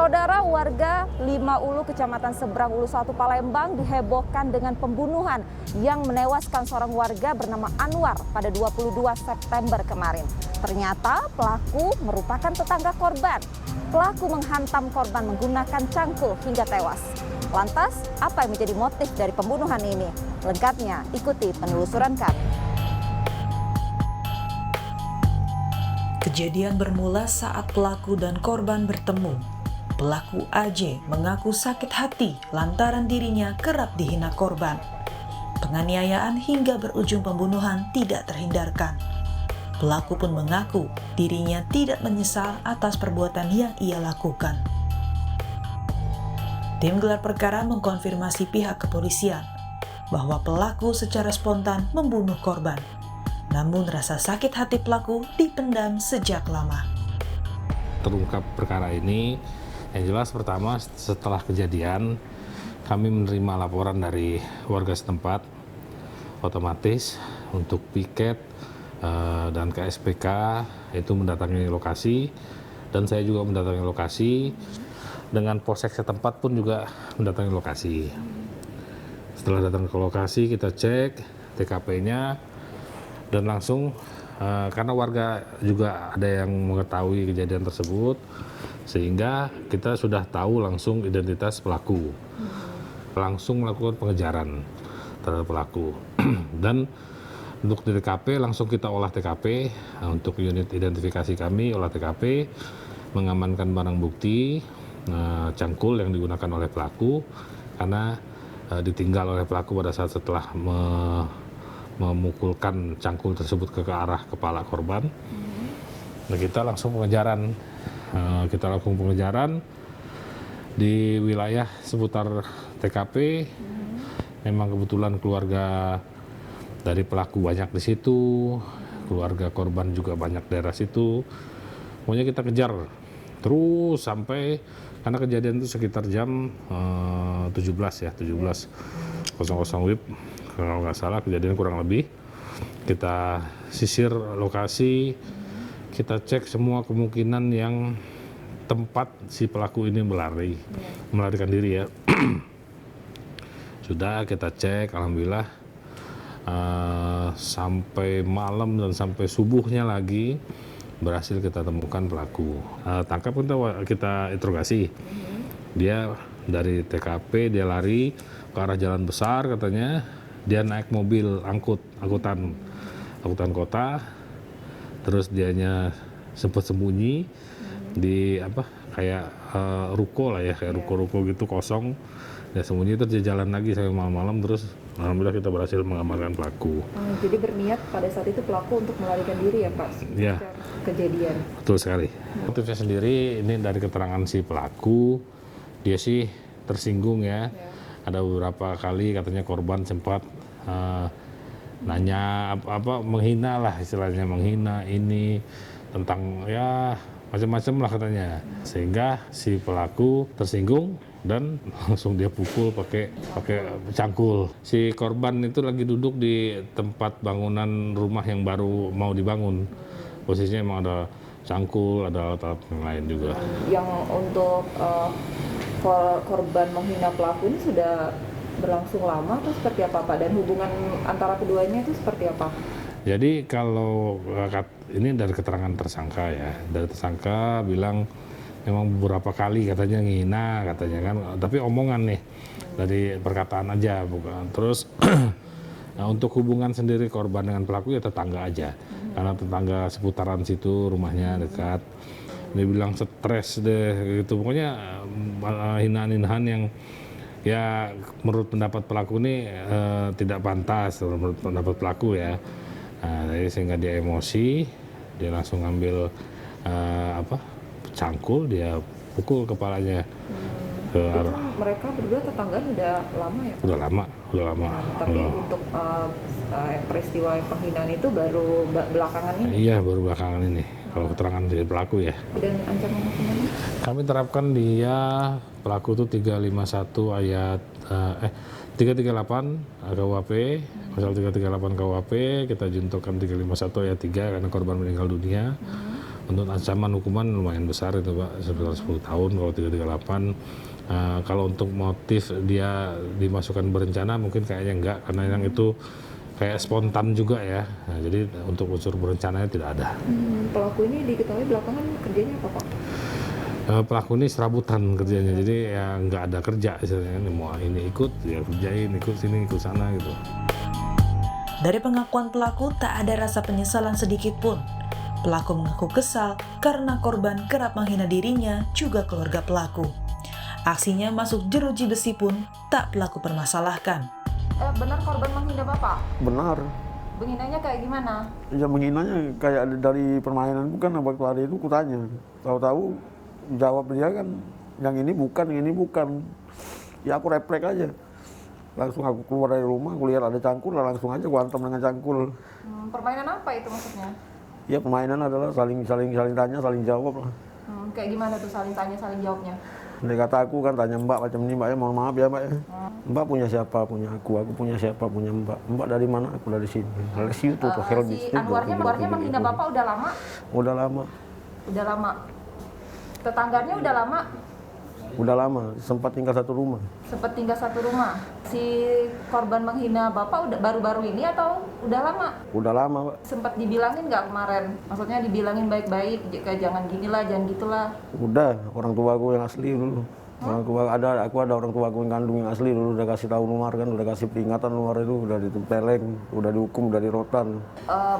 Saudara, warga Lima Ulu, Kecamatan Seberang Ulu 1 Palembang dihebohkan dengan pembunuhan yang menewaskan seorang warga bernama Anwar pada 22 September kemarin. Ternyata pelaku merupakan tetangga korban. Pelaku menghantam korban menggunakan cangkul hingga tewas. Lantas, apa yang menjadi motif dari pembunuhan ini? Lengkapnya ikuti penelusuran kami. Kejadian bermula saat pelaku dan korban bertemu. Pelaku AJ mengaku sakit hati lantaran dirinya kerap dihina korban. Penganiayaan hingga berujung pembunuhan tidak terhindarkan. Pelaku pun mengaku dirinya tidak menyesal atas perbuatan yang ia lakukan. Tim gelar perkara mengkonfirmasi pihak kepolisian bahwa pelaku secara spontan membunuh korban. Namun rasa sakit hati pelaku dipendam sejak lama. Terungkap perkara ini, yang jelas pertama setelah kejadian kami menerima laporan dari warga setempat, otomatis untuk piket dan KSPK itu mendatangi lokasi, dan saya juga mendatangi lokasi, dengan polsek setempat pun juga mendatangi lokasi. Setelah datang ke lokasi kita cek TKP-nya dan langsung karena warga juga ada yang mengetahui kejadian tersebut, sehingga kita sudah tahu langsung identitas pelaku. Langsung melakukan pengejaran terhadap pelaku. Dan untuk di TKP langsung kita olah TKP, untuk unit identifikasi kami olah TKP, mengamankan barang bukti, cangkul yang digunakan oleh pelaku, karena ditinggal oleh pelaku pada saat setelah memukulkan cangkul tersebut ke arah kepala korban. Nah, kita langsung pengejaran. Di wilayah seputar TKP. Memang kebetulan keluarga dari pelaku banyak di situ, keluarga korban juga banyak daerah situ. Pokoknya kita kejar terus sampai, karena kejadian itu sekitar jam 17:00 WIB. Kalau nggak salah kejadian kurang lebih. Kita sisir lokasi, kita cek semua kemungkinan yang tempat si pelaku ini melarikan diri ya. Sudah kita cek, alhamdulillah sampai malam dan sampai subuhnya lagi berhasil kita temukan pelaku. Tangkap, kita interogasi. Dia dari TKP dia lari ke arah jalan besar katanya. Dia naik mobil angkutan kota, terus dianya sempat sembunyi di kayak ruko lah ya, kayak ruko-ruko gitu kosong. Dia sembunyi, terus dia jalan lagi sampai malam-malam, terus alhamdulillah kita berhasil mengamankan pelaku. Jadi berniat pada saat itu pelaku untuk melarikan diri ya Pak? Iya. Kejadian. Betul sekali. Motifnya sendiri ini dari keterangan si pelaku, dia sih tersinggung ya. Ada beberapa kali katanya korban sempat nanya menghina lah, istilahnya menghina ini tentang ya macam-macam lah katanya, sehingga si pelaku tersinggung dan langsung dia pukul pakai cangkul. Si korban itu lagi duduk di tempat bangunan rumah yang baru mau dibangun. Posisinya emang ada cangkul, ada alat-alat yang lain juga. Yang untuk korban menghina pelaku ini sudah berlangsung lama atau seperti apa Pak? Dan hubungan antara keduanya itu seperti apa? Jadi kalau ini dari keterangan tersangka ya, dari tersangka bilang memang beberapa kali katanya ngina katanya kan, tapi omongan nih dari perkataan aja bukan. Terus nah, untuk hubungan sendiri korban dengan pelaku ya tetangga aja, karena tetangga seputaran situ rumahnya dekat. Dia bilang stres deh gitu, pokoknya hinaan-hinaan yang ya menurut pendapat pelaku ini tidak pantas menurut pendapat pelaku ya. Nah, jadi sehingga dia emosi, dia langsung ngambil cangkul, dia pukul kepalanya ke arah. Mereka berdua tetangga udah lama ya? Udah lama. Tapi untuk peristiwa penghinaan itu baru belakangan ini? Iya, baru belakangan ini. Kalau keterangan dari pelaku ya. Dan ancaman hukumannya? Kami terapkan dia pelaku itu 351 ayat 338 KUHP, pasal 338 KUHP, kita juntuhkan 351 ayat 3 karena korban meninggal dunia. Untuk ancaman hukuman lumayan besar itu Pak, sekitar 10 tahun kalau 338. Kalau untuk motif dia dimasukkan berencana mungkin kayaknya enggak, karena yang itu kayak spontan juga ya. Nah, jadi untuk unsur berencananya tidak ada. Pelaku ini diketahui belakangan kerjanya apa Pak? Pelaku ini serabutan kerjanya, jadi ya nggak ada kerja istilahnya. Mau ini ikut, ya kerjain, ikut sini, ikut sana gitu. Dari pengakuan pelaku tak ada rasa penyesalan sedikit pun. Pelaku mengaku kesal karena korban kerap menghina dirinya juga keluarga pelaku. Aksinya masuk jeruji besi pun tak pelaku permasalahkan. Benar korban menghina Bapak? Benar. Menghinanya kayak gimana? Ya menghinanya kayak dari permainan, bukan waktu hari itu kutanya. Tahu-tahu jawab dia kan, yang ini bukan. Ya aku refleks aja. Langsung aku keluar dari rumah, aku lihat ada cangkul, langsung aja aku hantam dengan cangkul. Permainan apa itu maksudnya? Ya permainan adalah saling tanya, saling jawab lah. Kayak gimana tuh saling tanya, saling jawabnya? Dia kata aku kan tanya Mbak macam ini, Mbak ya mohon maaf ya Mbak ya. Mbak punya siapa? Punya aku punya siapa? Punya Mbak. Mbak dari mana? Aku dari sini. Dari situ tuh Si Anwarnya menghina Bapak udah lama? Udah lama. Udah lama. Tetangganya udah lama? Udah lama, sempat tinggal satu rumah. Sempat tinggal satu rumah. Si korban menghina Bapak udah baru-baru ini atau udah lama? Udah lama, Pak. Sempat dibilangin nggak kemarin? Maksudnya dibilangin baik-baik, kayak jangan ginilah, jangan gitulah. Udah, orang tua aku yang asli dulu. Orang tua aku ada orang tua aku yang kandung yang asli dulu, udah kasih tahu Numar kan, udah kasih peringatan Numar itu, udah ditempeleng, udah dihukum, udah dirotan.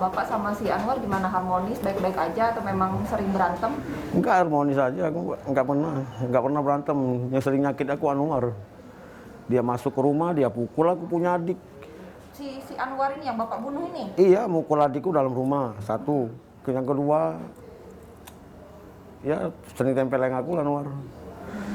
Bapak sama si Anwar gimana, harmonis, baik-baik aja atau memang sering berantem? Enggak harmonis aja, aku enggak pernah berantem. Yang sering nyakit aku Anwar. Dia masuk ke rumah, dia pukul aku punya adik. Si Anwar ini yang Bapak bunuh ini? Iya, mukul adikku dalam rumah, satu. Yang kedua, ya sering tempeleng aku Anwar.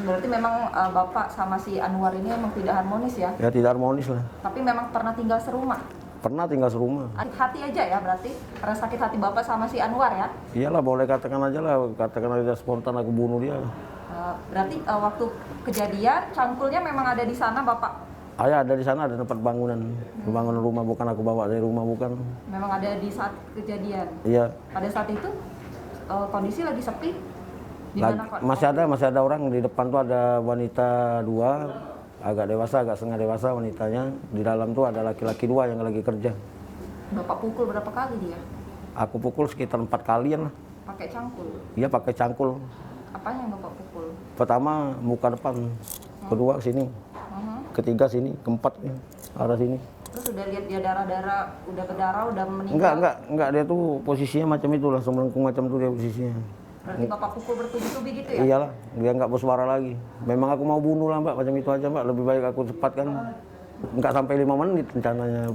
Berarti memang Bapak sama si Anwar ini memang tidak harmonis ya? Ya tidak harmonis lah. Tapi memang pernah tinggal serumah? Pernah tinggal serumah. Sakit hati aja ya berarti? Karena sakit hati Bapak sama si Anwar ya? Iyalah, boleh katakan aja lah, katakan aja spontan aku bunuh dia. Berarti waktu kejadian cangkulnya memang ada di sana Bapak? Ayah ada di sana, ada tempat bangunan rumah, bukan aku bawa dari rumah, bukan. Memang ada di saat kejadian? Iya. Pada saat itu kondisi lagi sepi? Masih ada orang di depan tuh, ada wanita dua, agak setengah dewasa wanitanya. Di dalam tuh ada laki-laki dua yang lagi kerja. Bapak pukul berapa kali dia? Aku pukul sekitar 4 kalian lah. Pakai cangkul? Iya pakai cangkul. Apa yang Bapak pukul? Pertama muka depan, kedua sini, ketiga sini, keempat arah sini. Terus udah lihat dia darah-darah, udah berdarah, udah meninggal? Enggak, dia tuh posisinya macam itu, langsung melengkung macam itu dia posisinya. Berarti Bapak pukul bertubi-tubi gitu ya? Iyalah, dia nggak bersuara lagi. Memang aku mau bunuh lah Mbak, macam itu aja Mbak. Lebih baik aku cepat kan, nggak sampai 5 menit rencananya.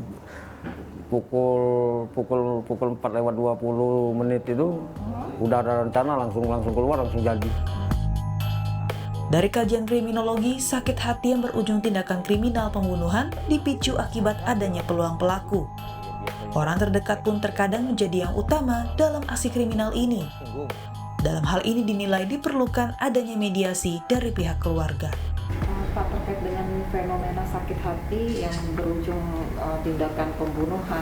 Pukul 4:20 itu udah ada rencana, langsung keluar, langsung jadi. Dari kajian kriminologi, sakit hati yang berujung tindakan kriminal pembunuhan dipicu akibat adanya peluang pelaku. Orang terdekat pun terkadang menjadi yang utama dalam aksi kriminal ini. Dalam hal ini dinilai diperlukan adanya mediasi dari pihak keluarga. Pak, terkait dengan fenomena sakit hati yang berujung tindakan pembunuhan,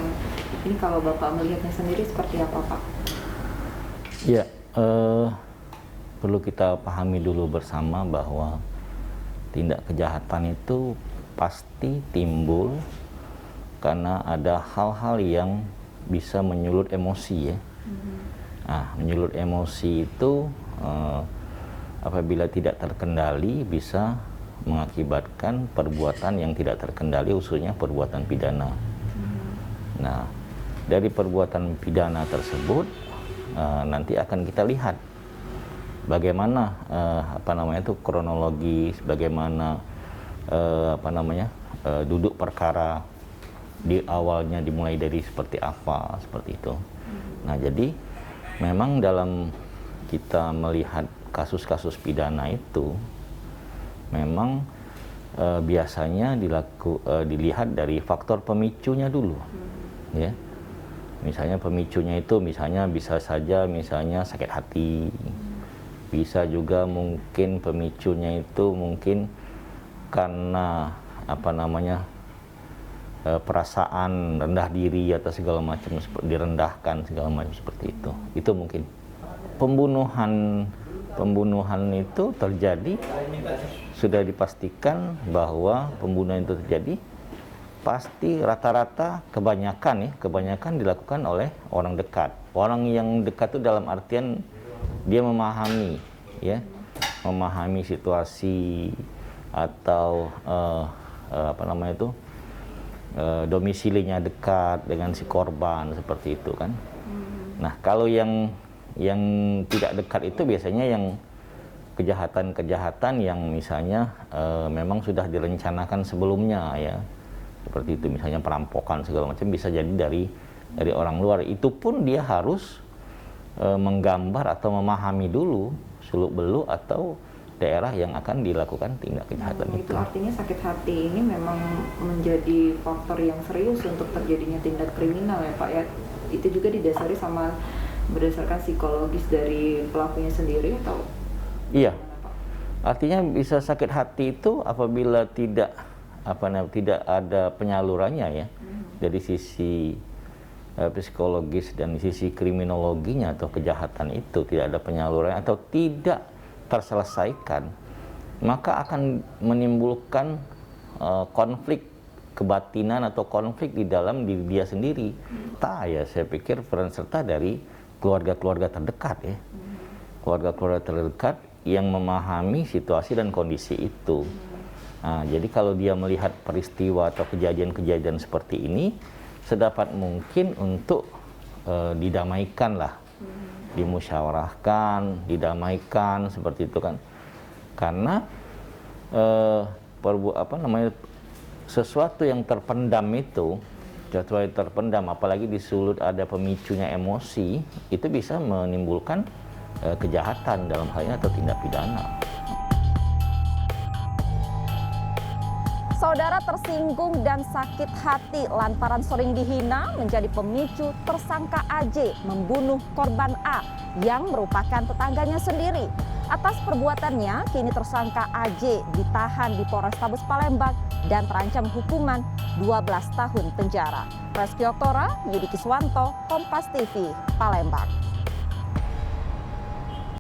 ini kalau Bapak melihatnya sendiri seperti apa Pak? Ya, perlu kita pahami dulu bersama bahwa tindak kejahatan itu pasti timbul karena ada hal-hal yang bisa menyulut emosi ya. Nah, menyulut emosi itu apabila tidak terkendali bisa mengakibatkan perbuatan yang tidak terkendali, khususnya perbuatan pidana. Nah, dari perbuatan pidana tersebut nanti akan kita lihat bagaimana kronologis, bagaimana duduk perkara di awalnya dimulai dari seperti apa, seperti itu. Nah, jadi memang dalam kita melihat kasus-kasus pidana itu memang biasanya dilihat dari faktor pemicunya dulu, ya. Misalnya pemicunya itu bisa saja sakit hati, bisa juga mungkin pemicunya itu mungkin karena perasaan rendah diri atau segala macam, direndahkan segala macam seperti itu mungkin. pembunuhan itu terjadi, sudah dipastikan bahwa pembunuhan itu terjadi, pasti rata-rata kebanyakan dilakukan oleh orang dekat. Orang yang dekat itu dalam artian dia memahami, ya, memahami situasi atau domisilinya dekat dengan si korban, seperti itu kan. Nah, kalau yang tidak dekat itu biasanya yang kejahatan-kejahatan yang misalnya memang sudah direncanakan sebelumnya, ya, seperti itu, misalnya perampokan segala macam, bisa jadi dari orang luar. Itu pun dia harus menggambar atau memahami dulu seluk-beluk atau daerah yang akan dilakukan tindak kejahatan itu. Itu artinya sakit hati ini memang menjadi faktor yang serius untuk terjadinya tindak kriminal, ya Pak, ya. Itu juga didasari sama berdasarkan psikologis dari pelakunya sendiri atau? Iya. Artinya bisa sakit hati itu apabila tidak ada penyalurannya, ya. Dari sisi psikologis dan sisi kriminologinya atau kejahatan itu tidak ada penyalurannya atau tidak terselesaikan, maka akan menimbulkan konflik kebatinan atau konflik di dalam diri dia sendiri. Ya, saya pikir peran serta dari keluarga-keluarga terdekat, ya, keluarga-keluarga terdekat yang memahami situasi dan kondisi itu. Nah, jadi kalau dia melihat peristiwa atau kejadian-kejadian seperti ini, sedapat mungkin untuk didamaikan lah, dimusyawarahkan, didamaikan, seperti itu kan. Karena sesuatu yang terpendam itu, apalagi disulut ada pemicunya emosi, itu bisa menimbulkan kejahatan dalam hal ini atau tindak pidana. Saudara tersinggung dan sakit hati lantaran sering dihina menjadi pemicu tersangka AJ membunuh korban A yang merupakan tetangganya sendiri. Atas perbuatannya, kini tersangka AJ ditahan di Polrestabes Palembang dan terancam hukuman 12 tahun penjara. Reski Oktora, Yudi Kiswanto, Kompas TV, Palembang.